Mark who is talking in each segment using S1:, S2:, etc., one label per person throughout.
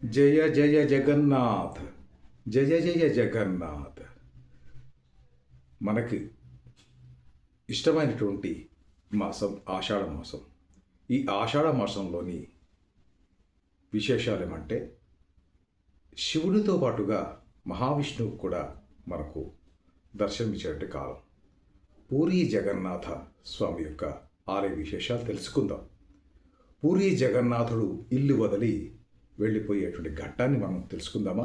S1: జయ జయ జగన్నాథ్. జయ జయ జగన్నాథ్. మనకి ఇష్టమైనటువంటి మాసం ఆషాఢ మాసం. ఈ ఆషాఢ మాసంలోని విశేషాలు ఏమంటే, శివునితో పాటుగా మహావిష్ణువు కూడా మనకు దర్శనమిచ్చేట కాలం. పూరీ జగన్నాథ స్వామి యొక్క ఆలయ విశేషాలు తెలుసుకుందాం. పూరీ జగన్నాథుడు ఇల్లు వదిలి వెళ్ళిపోయేటువంటి ఘట్టాన్ని మనం తెలుసుకుందామా?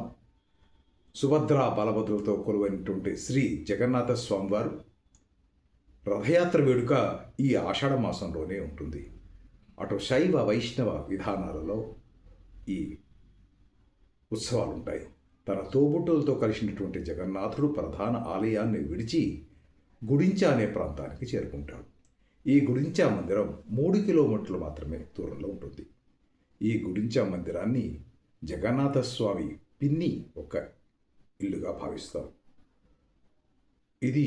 S1: సుభద్ర బలభద్రులతో కొలువైనటువంటి శ్రీ జగన్నాథ స్వామివారు రథయాత్ర వేడుక ఈ ఆషాఢ మాసంలోనే ఉంటుంది. అటు శైవ వైష్ణవ విధానాలలో ఈ ఉత్సవాలు ఉంటాయి. తన తోబుట్టులతో కలిసినటువంటి జగన్నాథుడు ప్రధాన ఆలయాన్ని విడిచి గుడించా అనే ప్రాంతానికి చేరుకుంటాడు. ఈ గుడించా మందిరం 3 కిలోమీటర్లు మాత్రమే దూరంలో ఉంటుంది. ఈ గుడించా మందిరాన్ని జగన్నాథస్వామి పిన్ని ఒక ఇల్లుగా భావిస్తారు. ఇది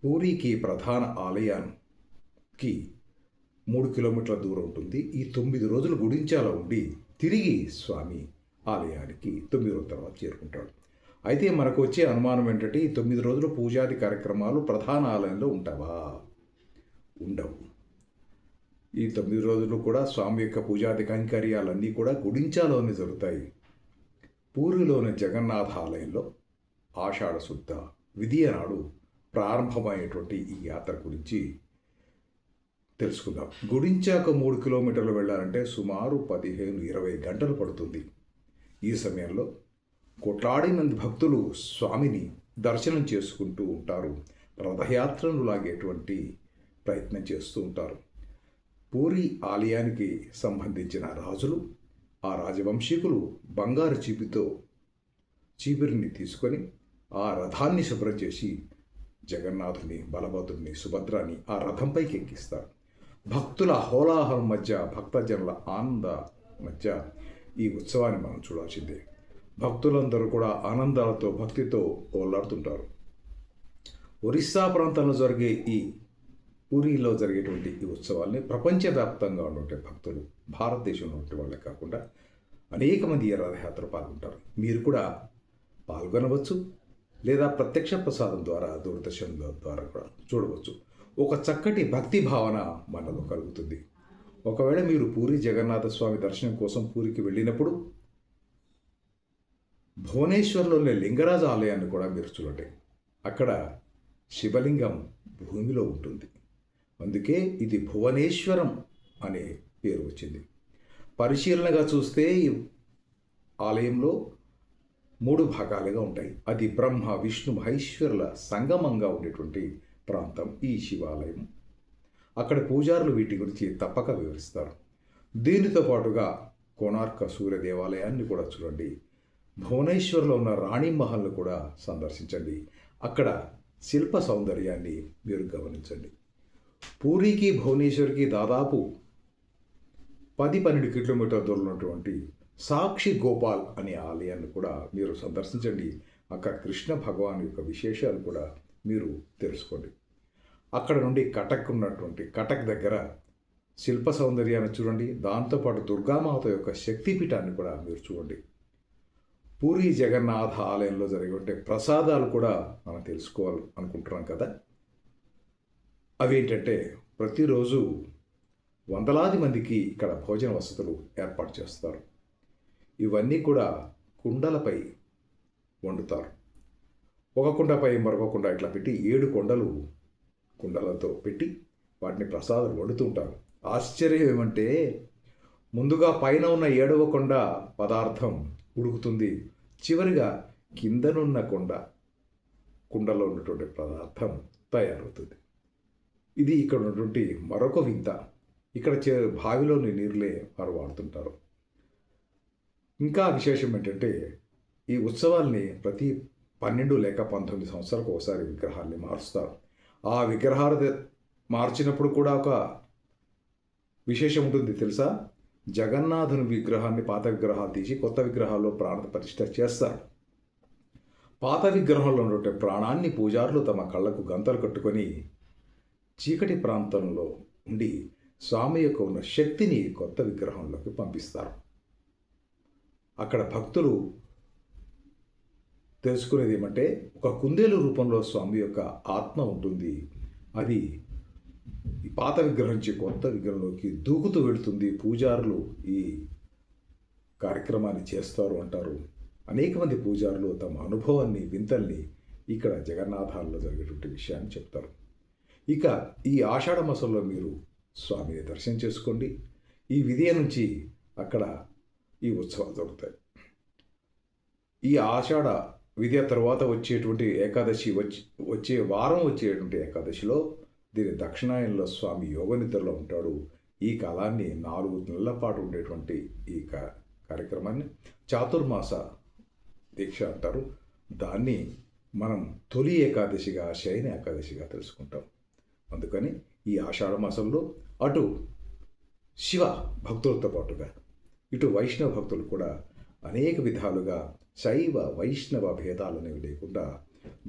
S1: పూరికి ప్రధాన ఆలయానికి 3 కిలోమీటర్ల దూరం ఉంటుంది. ఈ 9 రోజులు గుడించాలో ఉండి తిరిగి స్వామి ఆలయానికి 9 రోజుల తర్వాత చేరుకుంటాడు. అయితే మనకు వచ్చే అనుమానం ఏంటంటే, ఈ 9 రోజులు పూజాది కార్యక్రమాలు ప్రధాన ఆలయంలో ఉంటావా? ఉండవు. ఈ 9 రోజులు కూడా స్వామి యొక్క పూజాది కైంకర్యాలన్నీ కూడా గుడించాలోనే జరుగుతాయి. పూరిలోని జగన్నాథ ఆలయంలో ఆషాఢ శుద్ధ విధియ నాడు ప్రారంభమైనటువంటి ఈ యాత్ర గురించి తెలుసుకుందాం. గుడించాక 3 కిలోమీటర్లు వెళ్ళాలంటే సుమారు 15-20 గంటలు పడుతుంది. ఈ సమయంలో కోట్లాది మంది భక్తులు స్వామిని దర్శనం చేసుకుంటూ ఉంటారు. రథయాత్రను లాగేటువంటి ప్రయత్నం చేస్తూ ఉంటారు. పూరి ఆలయానికి సంబంధించిన రాజులు, ఆ రాజవంశీకులు బంగారు చీపిరిని తీసుకొని ఆ రథాన్ని శుభ్రం చేసి జగన్నాథుని, బలభద్రుని, సుభద్రాని ఆ రథంపైకి ఎక్కిస్తారు. భక్తుల హోలాహలం మధ్య, భక్తజనుల ఆనంద మధ్య ఈ ఉత్సవాన్ని మనం చూడాల్సిందే. భక్తులందరూ కూడా ఆనందాలతో, భక్తితో ఓలాడుతుంటారు. ఒరిస్సా ప్రాంతంలో జరిగే ఈ పూరిలో జరిగేటువంటి ఈ ఉత్సవాల్ని ప్రపంచవ్యాప్తంగా ఉన్నటువంటి భక్తులు, భారతదేశంలో ఉన్నటువంటి వాళ్ళే కాకుండా అనేక మంది ఈ రథయాత్ర పాల్గొంటారు. మీరు కూడా పాల్గొనవచ్చు, లేదా ప్రత్యక్ష ప్రసాదం ద్వారా దూరదర్శన్ ద్వారా కూడా చూడవచ్చు. ఒక చక్కటి భక్తి భావన మనలో కలుగుతుంది. ఒకవేళ మీరు పూరి జగన్నాథ స్వామి దర్శనం కోసం పూరికి వెళ్ళినప్పుడు భువనేశ్వర్లోని లింగరాజ ఆలయాన్ని కూడా మీరు చూడండి. అక్కడ శివలింగం భూమిలో ఉంటుంది. అందుకే ఇది భువనేశ్వరం అనే పేరు వచ్చింది. పరిశీలనగా చూస్తే ఈ ఆలయంలో 3 భాగాలుగా ఉంటాయి. అది బ్రహ్మ, విష్ణు, మహేశ్వరుల సంగమంగా ఉండేటువంటి ప్రాంతం ఈ శివాలయం. అక్కడ పూజారులు వీటి గురించి తప్పక వివరిస్తారు. దీనితో పాటుగా కోణార్క సూర్య దేవాలయాన్ని కూడా చూడండి. భువనేశ్వర్లో ఉన్న రాణి మహల్ను కూడా సందర్శించండి. అక్కడ శిల్ప సౌందర్యాన్ని మీరు గమనించండి. పూరికి భువనేశ్వర్కి దాదాపు 10-12 కిలోమీటర్ల దూరంలో ఉన్నటువంటి సాక్షి గోపాల్ అనే ఆలయాన్ని కూడా మీరు సందర్శించండి. అక్కడ కృష్ణ భగవాన్ యొక్క విశేషాలు కూడా మీరు తెలుసుకోండి. అక్కడ నుండి కటక్ దగ్గర శిల్ప సౌందర్యాన్ని చూడండి. దాంతోపాటు దుర్గామాత యొక్క శక్తిపీఠాన్ని కూడా మీరు చూడండి. పూరి జగన్నాథ ఆలయంలో జరిగే ప్రసాదాలు కూడా మనం తెలుసుకోవాలి అనుకుంటున్నాం కదా. అవేంటంటే, ప్రతిరోజు వందలాది మందికి ఇక్కడ భోజన వసతులు ఏర్పాటు చేస్తారు. ఇవన్నీ కూడా కుండలపై వండుతారు. ఒక కుండపై మరొక కుండ ఇట్లా పెట్టి 7 కుండలతో పెట్టి వాటిని ప్రసాదాలు వండుతుంటారు. ఆశ్చర్యం ఏమంటే, ముందుగా పైన ఉన్న 7వ కొండ పదార్థం ఉడుకుతుంది. చివరిగా కిందనున్న కుండలో ఉన్నటువంటి పదార్థం తయారవుతుంది. ఇది ఇక్కడ ఉన్నటువంటి మరొక వింత. ఇక్కడ బావిలోని నీరులే వారు వాడుతుంటారు. ఇంకా విశేషం ఏంటంటే, ఈ ఉత్సవాల్ని ప్రతి 12 లేక 19 సంవత్సరాలకు ఒకసారి విగ్రహాల్ని మారుస్తారు. ఆ విగ్రహాలు మార్చినప్పుడు కూడా ఒక విశేషం ఉంటుంది తెలుసా? జగన్నాథుని విగ్రహాన్ని, పాత విగ్రహాలు తీసి కొత్త విగ్రహాల్లో ప్రాణ ప్రతిష్ఠ చేస్తారు. పాత విగ్రహంలో ఉన్నటువంటి ప్రాణాన్ని పూజారులు తమ కళ్ళకు గంతలు కట్టుకొని చీకటి ప్రాంతంలో ఉండి స్వామి యొక్క ఉన్న శక్తిని కొత్త విగ్రహంలోకి పంపిస్తారు. అక్కడ భక్తులు తెలుసుకునేది ఏమంటే ఒక కుందేలు రూపంలో స్వామి యొక్క ఆత్మ ఉంటుంది. అది ఈ పాత విగ్రహం నుంచి కొత్త విగ్రహంలోకి దూకుతూ వెళుతుంది. పూజారులు ఈ కార్యక్రమాన్ని చేస్తారు అంటారు. అనేక మంది పూజారులు తమ అనుభవాన్ని, వింతల్ని ఇక్కడ జగన్నాథాల్లో జరిగేటువంటి విషయాన్ని చెప్తారు. ఇక ఈ ఆషాఢ మాసంలో మీరు స్వామిని దర్శనం చేసుకోండి. ఈ విధియ నుంచి అక్కడ ఈ ఉత్సవాలు జరుగుతాయి. ఈ ఆషాఢ విధియ తర్వాత వచ్చేటువంటి ఏకాదశి వచ్చే వారం వచ్చేటువంటి ఏకాదశిలో దీని దక్షిణాయనంలో స్వామి యోగ నిద్రలో ఉంటాడు. ఈ కాలాన్ని 4 నెలల పాటు ఉండేటువంటి ఈ కార్యక్రమాన్ని చాతుర్మాస దీక్ష అంటారు. దాన్ని మనం తొలి ఏకాదశిగా, శయన ఏకాదశిగా తెలుసుకుంటాం. అందుకని ఈ ఆషాఢ మాసంలో అటు శివ భక్తులతో పాటుగా ఇటు వైష్ణవ భక్తులు కూడా అనేక విధాలుగా శైవ వైష్ణవ భేదాలనేవి లేకుండా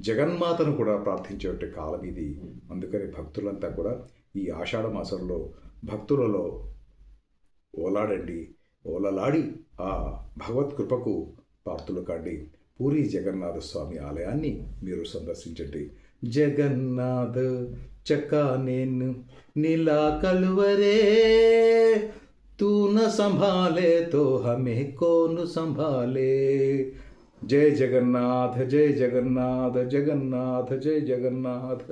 S1: జగన్మాతను కూడా ప్రార్థించేటువంటి కాలం ఇది. అందుకని భక్తులంతా కూడా ఈ ఆషాఢ మాసంలో భక్తులలో ఓలలాడి ఆ భగవత్ కృపకు పాత్రులు కాండి. పూరి జగన్నాథ స్వామి ఆలయాన్ని మీరు సందర్శించండి. జగన్నాథ చక్కా నేను నీలా కలువరే, तू न संभाले तो हमें कौन संभाले. जय जगन्नाथ, जय जगन्नाथ, जगन्नाथ जय जगन्नाथ.